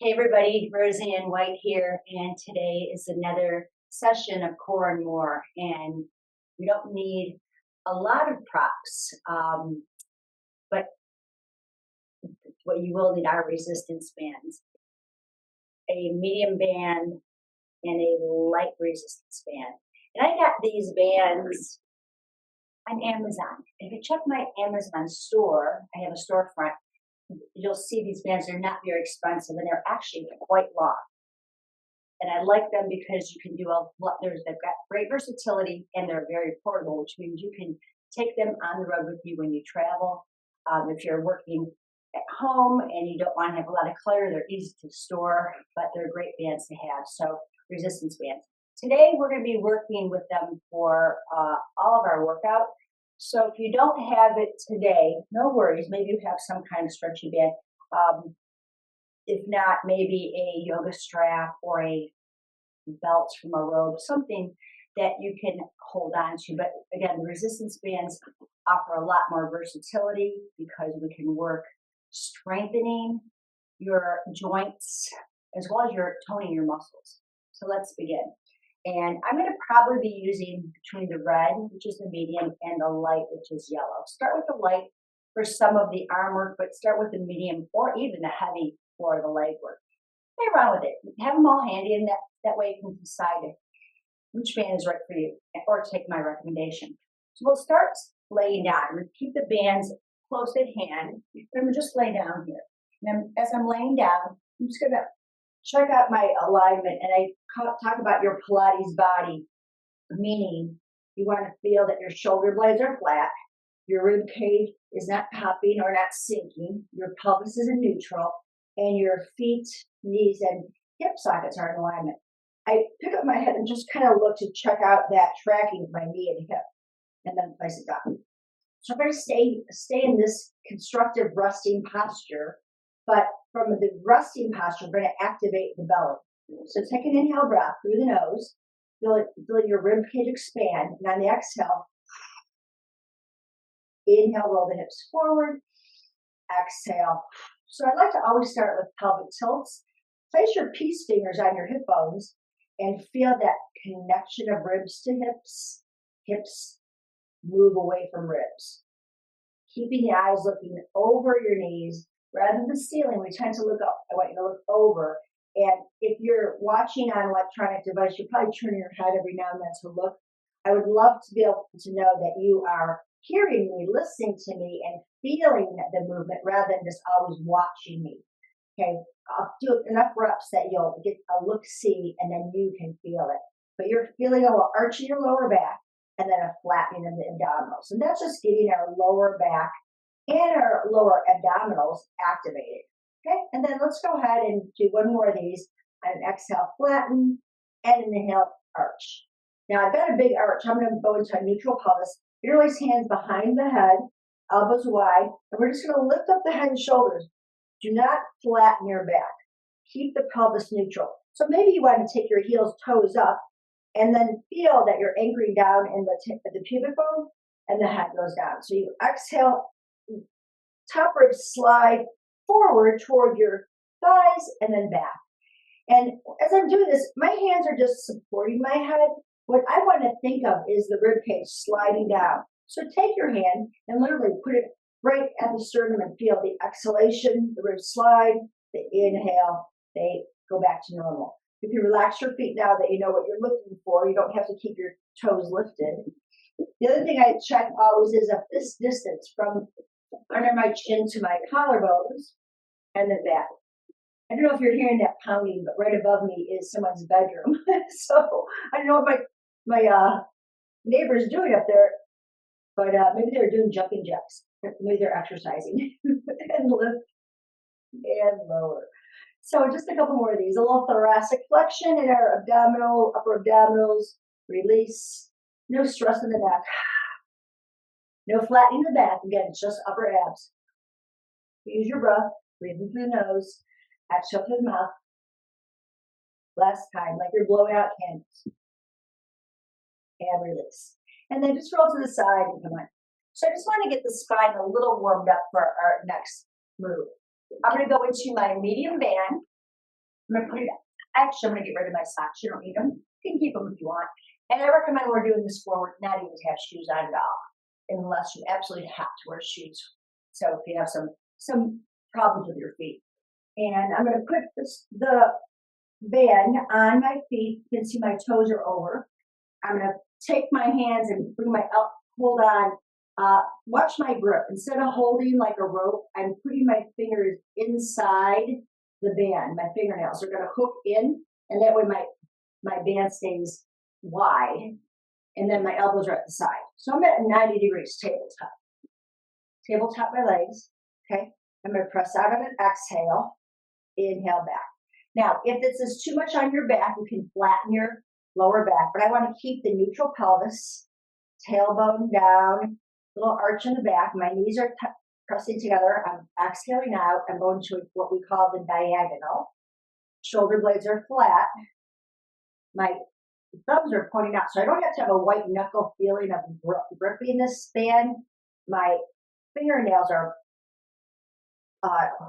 Hey everybody, Roseann White here, and today is another session of Core and More. And we don't need a lot of props, but what you will need are resistance bands, a medium band, and a light resistance band. And I got these bands on Amazon. If you check my Amazon store, I have a storefront, you'll see these bands. They're not very expensive, and they're actually quite long. And I like them because you can do a lot. They've got great versatility and they're very portable, which means you can take them on the road with you when you travel. If you're working at home and you don't want to have a lot of clutter, they're easy to store, but they're great bands to have. So resistance bands. Today we're going to be working with them for all of our workout. So if you don't have it today, no worries. Maybe you have some kind of stretchy band. If not, maybe a yoga strap or a belt from a robe, something that you can hold on to. But again, the resistance bands offer a lot more versatility because we can work strengthening your joints as well as your toning your muscles. So let's begin. And I'm going to probably be using between the red, which is the medium, and the light, which is yellow. Start with the light for some of the arm work, but start with the medium or even the heavy for the leg work. Play around with it. Have them all handy, and that way you can decide which band is right for you, or take my recommendation. So we'll start laying down. I'm going to keep the bands close at hand. I'm going to just lay down here. And as I'm laying down, I'm just going to check out my alignment. And I talk about your Pilates body, meaning you want to feel that your shoulder blades are flat, your rib cage is not popping or not sinking, your pelvis is in neutral, and your feet, knees, and hip sockets are in alignment. I pick up my head and just kind of look to check out that tracking of my knee and hip, and then place it down. So I'm going to stay in this constructive resting posture, but from the resting posture, we're going to activate the belly. So take an inhale breath through the nose, feel your rib cage expand, and on the exhale, inhale, roll the hips forward, exhale. So I'd like to always start with pelvic tilts. Place your peace fingers on your hip bones and feel that connection of ribs to hips. Hips move away from ribs. Keeping the eyes looking over your knees rather than the ceiling. We tend to look up. I want you to look over. And if you're watching on an electronic device, you're probably turning your head every now and then to look. I would love to be able to know that you are hearing me, listening to me, and feeling the movement rather than just always watching me. Okay, I'll do enough reps that you'll get a look-see and then you can feel it. But you're feeling a little arch in your lower back and then a flattening of the abdominals. And that's just getting our lower back and our lower abdominals activated. Okay, and then let's go ahead and do one more of these. And exhale, flatten, and inhale, arch. Now I've got a big arch. I'm going to go into a neutral pelvis. Interlace hands behind the head, elbows wide, and we're just going to lift up the head and shoulders. Do not flatten your back. Keep the pelvis neutral. So maybe you want to take your heels, toes up, and then feel that you're anchoring down in the pubic bone, and the head goes down. So you exhale, top ribs slide forward toward your thighs, and then back. And as I'm doing this, my hands are just supporting my head. What I want to think of is the rib cage sliding down. So take your hand and literally put it right at the sternum and feel the exhalation, the ribs slide, the inhale, they go back to normal. If you relax your feet now that you know what you're looking for, you don't have to keep your toes lifted. The other thing I check always is of this distance from under my chin to my collarbones and then back. I don't know if you're hearing that pounding, but right above me is someone's bedroom. So I don't know what my neighbor's doing up there, but maybe they're doing jumping jacks. Maybe they're exercising and lift and lower. So just a couple more of these. A little thoracic flexion in our abdominal, upper abdominals. Release. No stress in the neck. No flattening the back. Again, it's just upper abs. Use your breath. Breathing through the nose. Exhale through the mouth. Last time, like you're blowing out candles. And release. And then just roll to the side and come on. So I just want to get the spine a little warmed up for our next move. I'm going to go into my medium band. I'm going to put it, actually, I'm going to get rid of my socks. You don't need them. You can keep them if you want. And I recommend when we're doing this forward, not even to have shoes on at all, unless you absolutely have to wear shoes. So if you have some problems with your feet. And I'm going to put the band on my feet. You can see my toes are over. I'm going to take my hands and bring my up, hold on. Watch my grip. Instead of holding like a rope, I'm putting my fingers inside the band. My fingernails are going to hook in, and that way my band stays wide, and then my elbows are at the side. So I'm at 90 degrees tabletop. Tabletop my legs, okay? I'm going to press out on an exhale, inhale back. Now, if this is too much on your back, you can flatten your lower back, but I want to keep the neutral pelvis, tailbone down, little arch in the back. My knees are pressing together. I'm exhaling out. I'm going to what we call the diagonal. Shoulder blades are flat. My thumbs are pointing out, so I don't have to have a white knuckle feeling of gripping this band. My fingernails are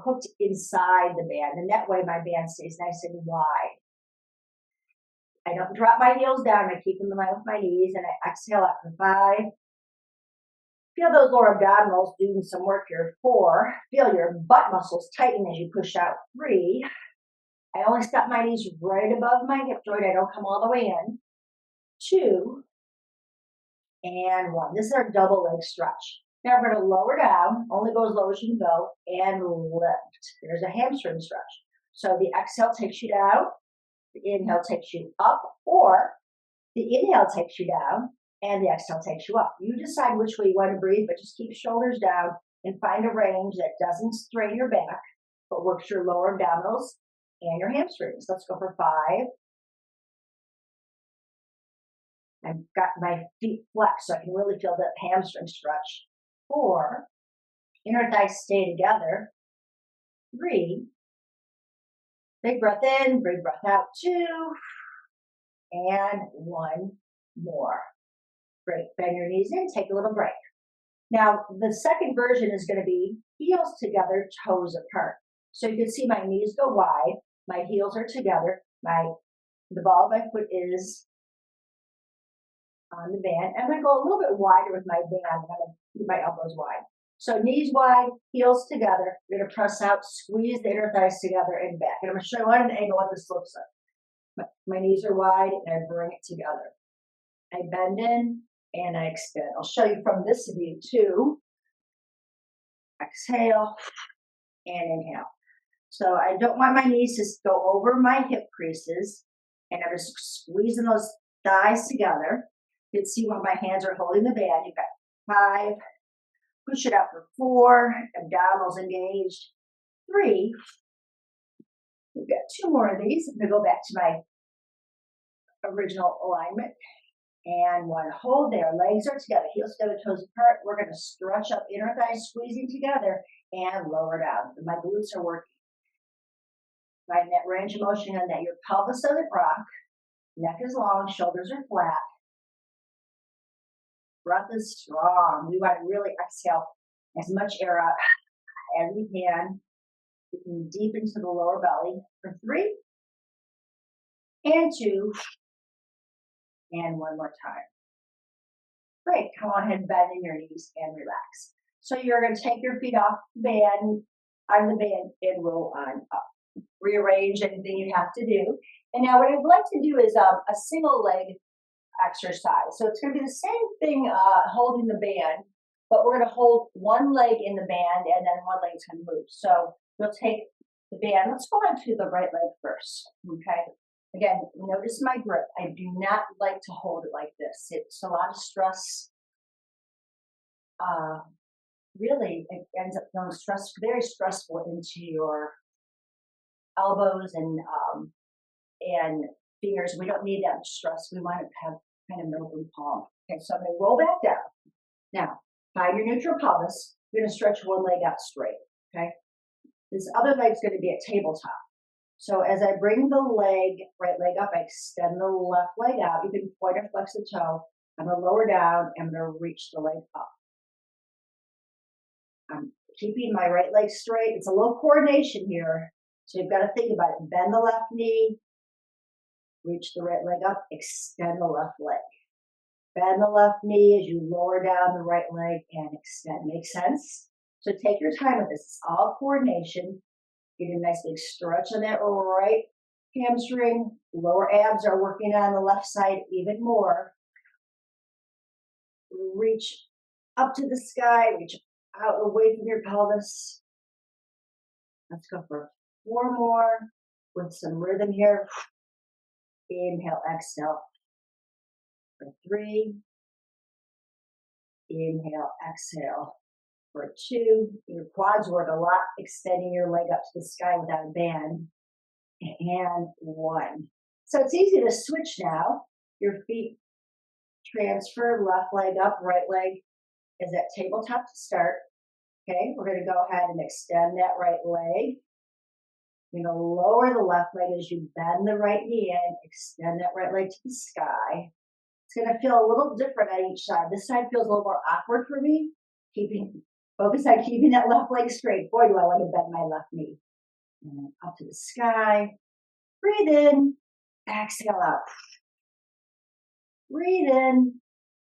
hooked inside the band, and that way my band stays nice and wide. I don't drop my heels down. I keep them in line with my knees, and I exhale out for 5. Feel those lower abdominals doing some work here. 4. Feel your butt muscles tighten as you push out. 3. I only stop my knees right above my hip joint. I don't come all the way in. 2. And 1. This is our double leg stretch. Now we're going to lower down, only go as low as you can go, and lift. There's a hamstring stretch. So the exhale takes you down, the inhale takes you up, or the inhale takes you down, and the exhale takes you up. You decide which way you want to breathe, but just keep shoulders down and find a range that doesn't strain your back, but works your lower abdominals and your hamstrings. Let's go for 5. I've got my feet flexed so I can really feel that hamstring stretch. 4, inner thighs stay together. 3, big breath in, big breath out. 2, and 1 more. Great, bend your knees in, take a little break. Now, the second version is going to be heels together, toes apart. So you can see my knees go wide, my heels are together, the ball of my foot is on the band. I'm going to go a little bit wider with my band. I'm going to keep my elbows wide. So knees wide, heels together. You're going to press out, squeeze the inner thighs together and back. And I'm going to show you on an angle what this looks like. My knees are wide and I bring it together. I bend in and I expand. I'll show you from this view too. Exhale and inhale. So I don't want my knees to go over my hip creases, and I'm just squeezing those thighs together. You can see while my hands are holding the band. You've got 5, push it out for 4, abdominals engaged. 3, we've got 2 more of these. I'm going to go back to my original alignment. And 1, hold there, legs are together, heels together, toes apart. We're going to stretch up, inner thighs squeezing together and lower down. My glutes are working. Find that range of motion on that. Your pelvis doesn't rock, neck is long, shoulders are flat. Breath is strong. We want to really exhale as much air out as we can. Getting deep into the lower belly for 3, and 2, and 1 more time. Great. Come on ahead, bend in your knees and relax. So you're going to take your feet off the band, on the band, and roll on up. Rearrange anything you have to do. And now what I'd like to do is a single leg exercise. So it's going to be the same thing holding the band, but we're going to hold one leg in the band and then one leg is going to move. So we'll take the band. Let's go on to the right leg first. Okay. Again, notice my grip. I do not like to hold it like this. It's a lot of stress. Really, it ends up going very stressful into your elbows and fingers. We don't need that much stress. We want to have kind of an open palm. Okay, so I'm going to roll back down. Now, find your neutral pelvis. You're going to stretch one leg out straight. Okay, this other leg's going to be at tabletop. So as I bring the right leg up, I extend the left leg out. You can point or flex the toe. I'm going to lower down. I'm going to reach the leg up. I'm keeping my right leg straight. It's a little coordination here. So you've got to think about it. Bend the left knee, reach the right leg up, extend the left leg. Bend the left knee as you lower down the right leg and extend. Make sense? So take your time with this. It's all coordination. Get a nice big stretch on that right hamstring. Lower abs are working on the left side even more. Reach up to the sky. Reach out away from your pelvis. Let's go for 4 more with some rhythm here. Inhale, exhale. For 3. Inhale, exhale. For 2. Your quads work a lot, extending your leg up to the sky without a band. And 1. So it's easy to switch now. Your feet transfer, left leg up, right leg is at tabletop to start. Okay, we're going to go ahead and extend that right leg. You're going to lower the left leg as you bend the right knee in, extend that right leg to the sky. It's going to feel a little different on each side. This side feels a little more awkward for me. Focus on keeping that left leg straight. Boy, do I want to bend my left knee. And then up to the sky. Breathe in. Exhale out. Breathe in.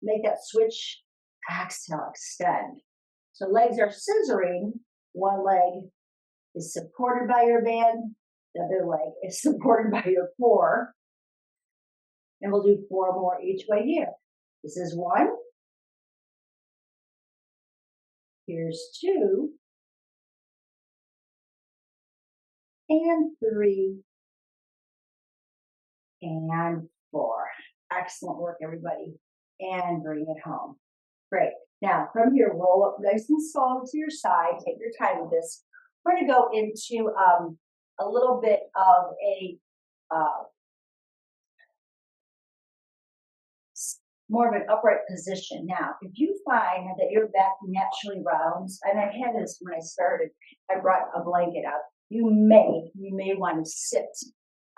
Make that switch. Exhale, extend. So legs are scissoring. One leg is supported by your band. The other leg is supported by your core. And we'll do 4 more each way here. This is 1. Here's 2. And 3. And 4. Excellent work, everybody. And bring it home. Great. Now, from here, roll up nice and slow to your side. Take your time with this. We're going to go into a little bit of a more of an upright position. Now, if you find that your back naturally rounds, and I had this when I started, I brought a blanket out. You may want to sit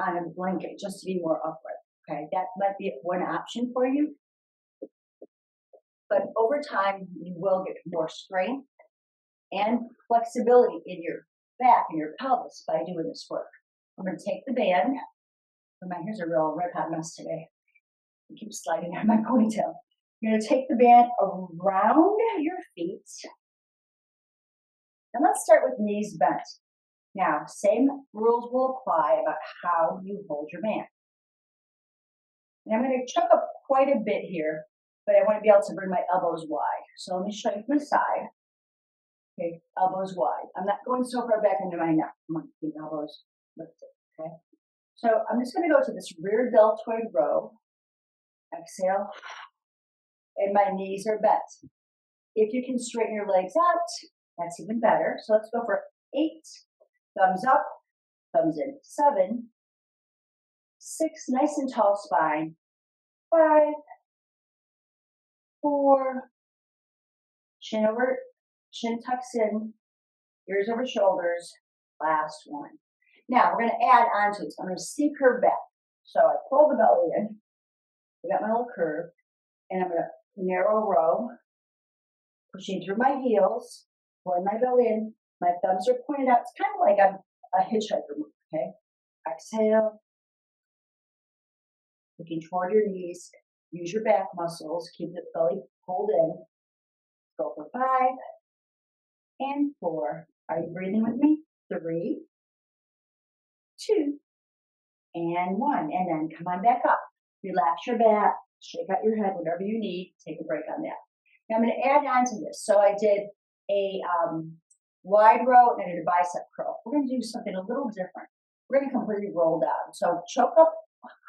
on a blanket just to be more upright. Okay, that might be one option for you. But over time, you will get more strength and flexibility in your back and your pelvis by doing this work. I'm going to take the band. My hair's a real red hot mess today. It keeps sliding down my ponytail. You're going to take the band around your feet. And let's start with knees bent. Now, same rules will apply about how you hold your band. And I'm going to chuck up quite a bit here, but I want to be able to bring my elbows wide. So let me show you from the side. Okay, elbows wide. I'm not going so far back into my neck. I'm going to keep elbows lifted, okay? So I'm just going to go to this rear deltoid row. Exhale. And my knees are bent. If you can straighten your legs out, that's even better. So let's go for 8. Thumbs up, thumbs in. 7, 6, nice and tall spine. 5, 4, chin over, chin tucks in, ears over shoulders. Last one. Now we're going to add on to it. So I'm going to C-curve back. So I pull the belly in. I got my little curve. And I'm going to narrow row, pushing through my heels, pulling my belly in. My thumbs are pointed out. It's kind of like I'm a hitchhiker move, okay? Exhale. Looking toward your knees. Use your back muscles. Keep the belly pulled in. Go for 5 and 4. Are you breathing with me? 3, 2, and 1. And then come on back up. Relax your back. Shake out your head, whatever you need. Take a break on that. Now I'm going to add on to this. So I did a wide row and I did a bicep curl. We're going to do something a little different. We're going to completely roll down. So choke up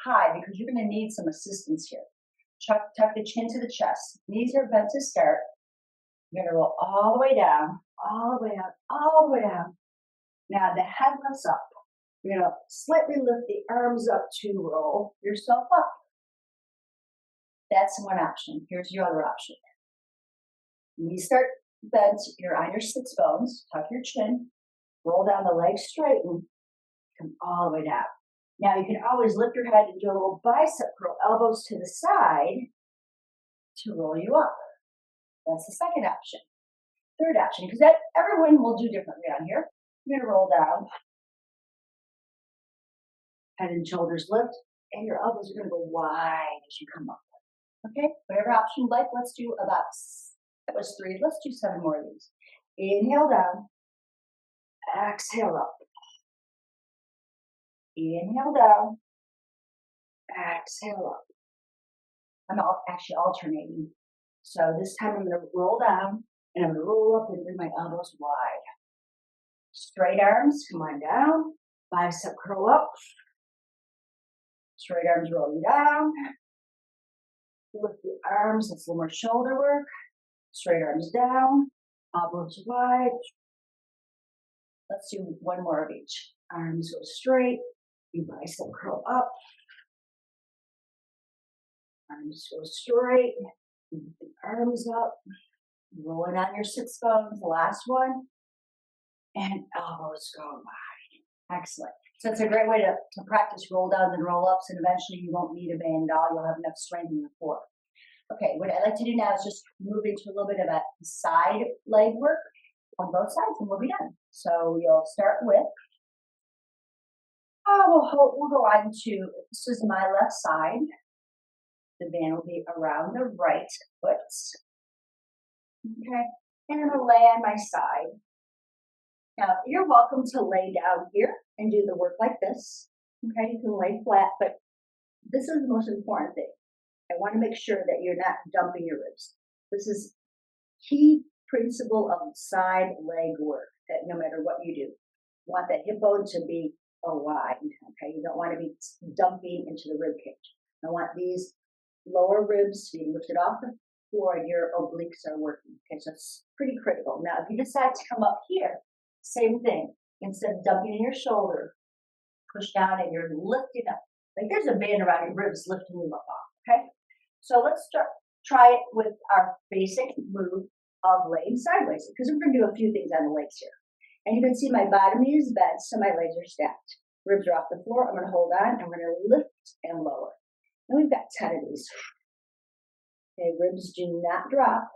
high because you're going to need some assistance here. Tuck the chin to the chest. Knees are bent to start. You're going to roll all the way down, all the way up, all the way down. Now the head lifts up. You're going to slightly lift the arms up to roll yourself up. That's one option. Here's your other option. Knees start bent. You're on your sits bones. Tuck your chin. Roll down the legs straighten. Come all the way down. Now you can always lift your head and do a little bicep curl, elbows to the side to roll you up. That's the second option. Third option, because that everyone will do differently on here. You're going to roll down Head and shoulders lift, and your elbows are going to go wide as you come up. Okay, whatever option you like. Let's do about, that was 3. Let's do 7 more of these. Inhale down, exhale up. Inhale down, exhale up. I'm actually alternating. So this time I'm going to roll down and I'm going to roll up and bring my elbows wide. Straight arms, come on down. Bicep curl up. Straight arms rolling down. Lift the arms, that's a little more shoulder work. Straight arms down, elbows wide. Let's do 1 more of each. Arms go straight, you bicep curl up. Arms go straight, lift the arms up. Rolling on your sits bones, the last one. And elbows go wide. Excellent. So it's a great way to practice roll downs and roll ups, and eventually you won't need a band at all. You'll have enough strength in your core. Okay, what I like to do now is just move into a little bit of a side leg work on both sides, and we'll be done. So you'll start with, we'll go on to, this is my left side. The band will be around the right foot. Okay, and I'm going to lay on my side. Now, you're welcome to lay down here and do the work like this. Okay, you can lay flat, but this is the most important thing. I want to make sure that you're not dumping your ribs. This is key principle of side leg work, that no matter what you do, you want that hip bone to be aligned. Okay, you don't want to be dumping into the rib cage. I want these lower ribs to be lifted off the floor and your obliques are working. Okay, so it's pretty critical. Now, if you decide to come up here, same thing. Instead of dumping in your shoulder, push down and you're lifting up. Like there's a band around your ribs lifting you up off. Okay, so let's try it with our basic move of laying sideways, because we're going to do a few things on the legs here. And you can see my bottom knee is bent, so my legs are stacked. Ribs are off the floor. I'm going to hold on. I'm going to lift and lower. And we've got 10 of these. Okay, ribs do not drop.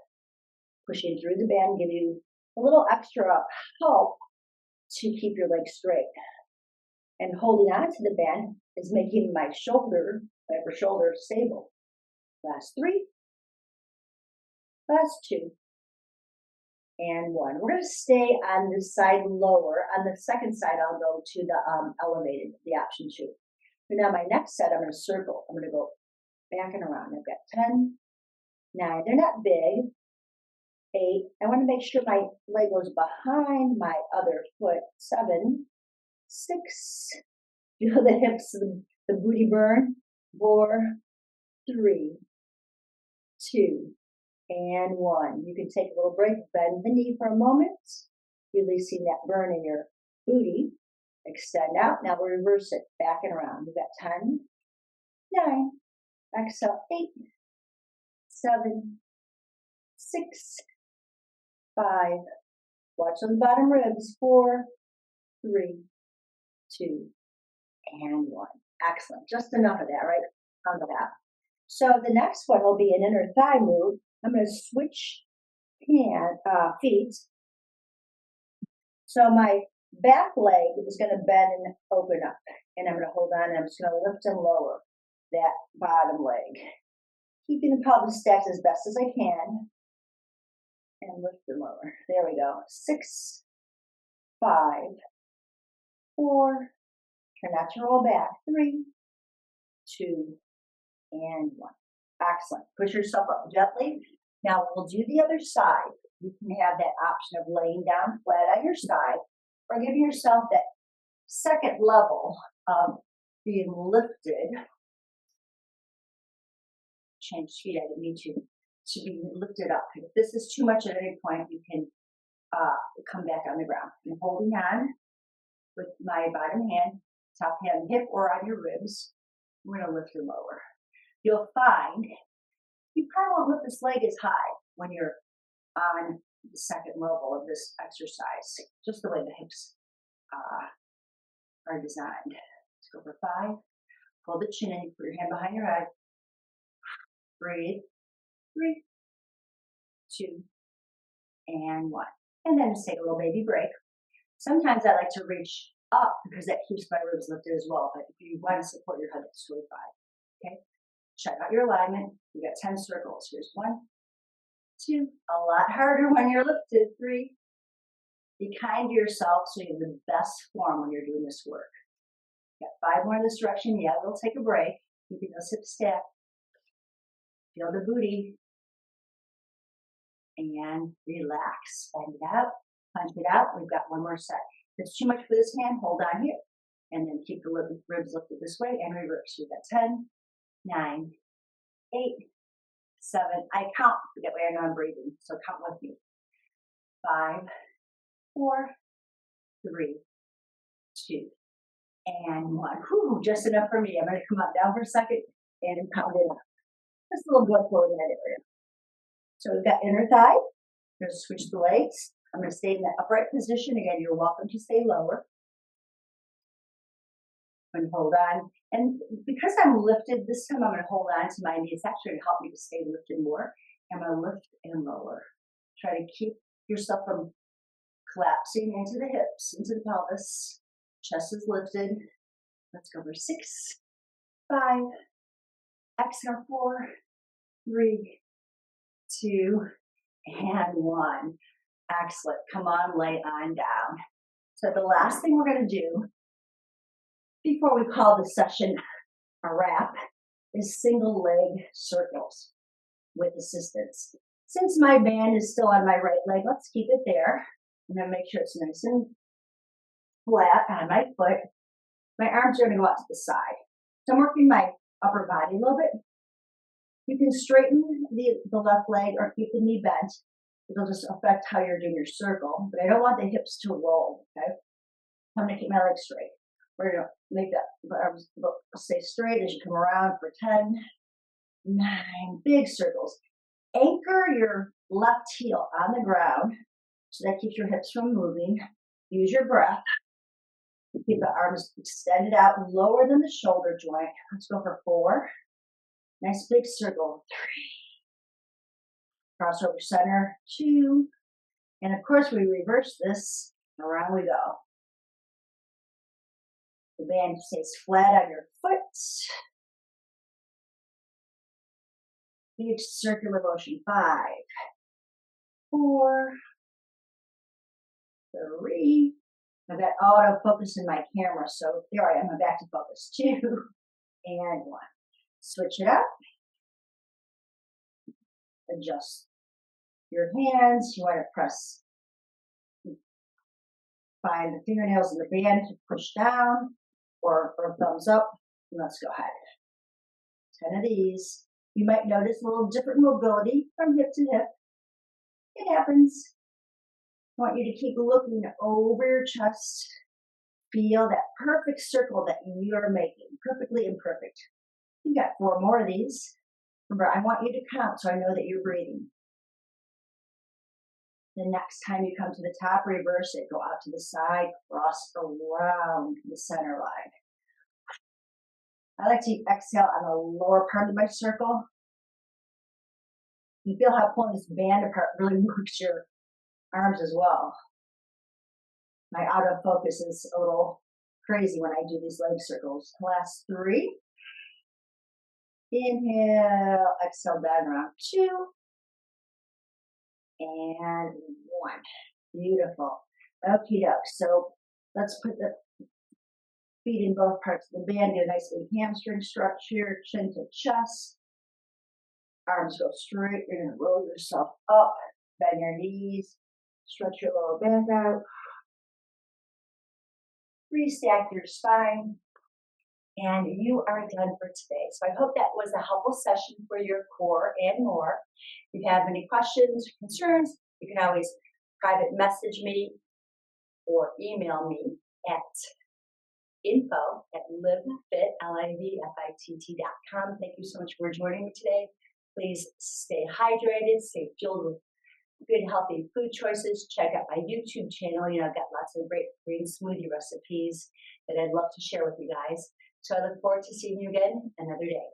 Pushing through the band, give you a little extra help to keep your legs straight. And holding on to the band is making my shoulder, my upper shoulder, stable. Last 3. Last 2. And 1. We're going to stay on this side lower. On the second side, I'll go to the elevated, the option 2. So now my next set, I'm going to circle. I'm going to go back and around. I've got 10, 9. They're not big. 8. I want to make sure my leg goes behind my other foot. 7, 6. Feel the hips, the booty burn. 4, 3, 2, and 1. You can take a little break, bend the knee for a moment, releasing that burn in your booty. Extend out. Now we'll reverse it, back and around. We've got 10, 9, exhale, 8, 7, 6, 5. Watch those bottom ribs. 4, 3, 2, and 1. Excellent. Just enough of that, right? On the back. So the next one will be an inner thigh move. I'm going to switch feet. So my back leg is going to bend and open up. And I'm going to hold on and I'm just going to lift and lower that bottom leg. Keeping the pelvis stacked as best as I can. And lift and lower. There we go. 6, 5, 4. Try not to roll back. 3, 2, and 1. Excellent. Push yourself up gently. Now we'll do the other side. You can have that option of laying down flat on your side or giving yourself that second level of being lifted. Change feet. I didn't need to be lifted up. If this is too much at any point, you can come back on the ground. I'm holding on with my bottom hand, top hand, hip, or on your ribs. I'm going to lift and lower. You'll find you probably won't lift this leg as high when you're on the second level of this exercise, just the way the hips are designed. Let's go for 5. Pull the chin in, put your hand behind your head. Breathe. 3, 2, and 1. And then just take a little baby break. Sometimes I like to reach up because that keeps my ribs lifted as well. But if you want to support your head, that's totally fine. Okay, check out your alignment. You got 10 circles. Here's 1, 2. A lot harder when you're lifted. 3. Be kind to yourself so you have the best form when you're doing this work. Got 5 more in this direction. Yeah, we'll take a break. Keeping those hips stacked. Feel the booty. And relax. Bend it out. Punch it out. We've got 1 more set. If it's too much for this hand, hold on here. And then keep the ribs lifted this way and reverse. We've got 10, 9, 8, 7. I count. That way I know I'm breathing. So count with me. 5, 4, 3, 2, and 1. Whew, just enough for me. I'm going to come up down for a second and pound it up. Just a little blood flow in that area. So we've got inner thigh. I'm going to switch the legs. I'm going to stay in that upright position. Again, you're welcome to stay lower. And hold on. And because I'm lifted, this time I'm going to hold on to my knee. It's actually going to help me to stay lifted more. I'm going to lift and lower. Try to keep yourself from collapsing into the hips, into the pelvis. Chest is lifted. Let's go for 6, 5. Exhale, 4, 3, 2, and 1. Excellent. Come on, lay on down. So the last thing we're going to do before we call this session a wrap is single leg circles with assistance. Since my band is still on my right leg, let's keep it there. I'm going to make sure it's nice and flat on my foot. My arms are going to go out to the side. So I'm working my upper body a little bit. You can straighten the left leg or keep the knee bent. It'll just affect how you're doing your circle. But I don't want the hips to roll, okay? I'm going to keep my legs straight. We're going to make the arms stay straight as you come around for 10, 9, big circles. Anchor your left heel on the ground so that keeps your hips from moving. Use your breath. Keep the arms extended out lower than the shoulder joint. Let's go for 4. Nice big circle. 3. Cross over center. 2. And of course we reverse this. Around we go. The band stays flat on your foot. Big circular motion. 5, 4, 3. I've got autofocus in my camera, so there I am. I'm back to focus. 2 and 1. Switch it up. Adjust your hands. You want to press. Find the fingernails in the band to push down or thumbs up. Let's go ahead. 10 of these. You might notice a little different mobility from hip to hip. It happens. I want you to keep looking over your chest. Feel that perfect circle that you are making, perfectly imperfect. You've got 4 more of these. Remember, I want you to count so I know that you're breathing. The next time you come to the top, reverse it. Go out to the side, cross around the center line. I like to exhale on the lower part of my circle. You feel how pulling this band apart really works your arms as well. My autofocus is a little crazy when I do these leg circles. Last 3. Inhale, exhale down around 2. And 1. Beautiful. Okie doke. So let's put the feet in both parts of the band. Get a nice big hamstring stretch here, chin to chest. Arms go straight. You're going to roll yourself up. Bend your knees. Stretch your lower back out. Restack your spine. And you are done for today. So I hope that was a helpful session for your core and more. If you have any questions or concerns, you can always private message me or email me at info@livefit.com. Thank you so much for joining me today. Please stay hydrated, stay fueled with good, healthy food choices. Check out my YouTube channel. I've got lots of great green smoothie recipes that I'd love to share with you guys. So I look forward to seeing you again another day.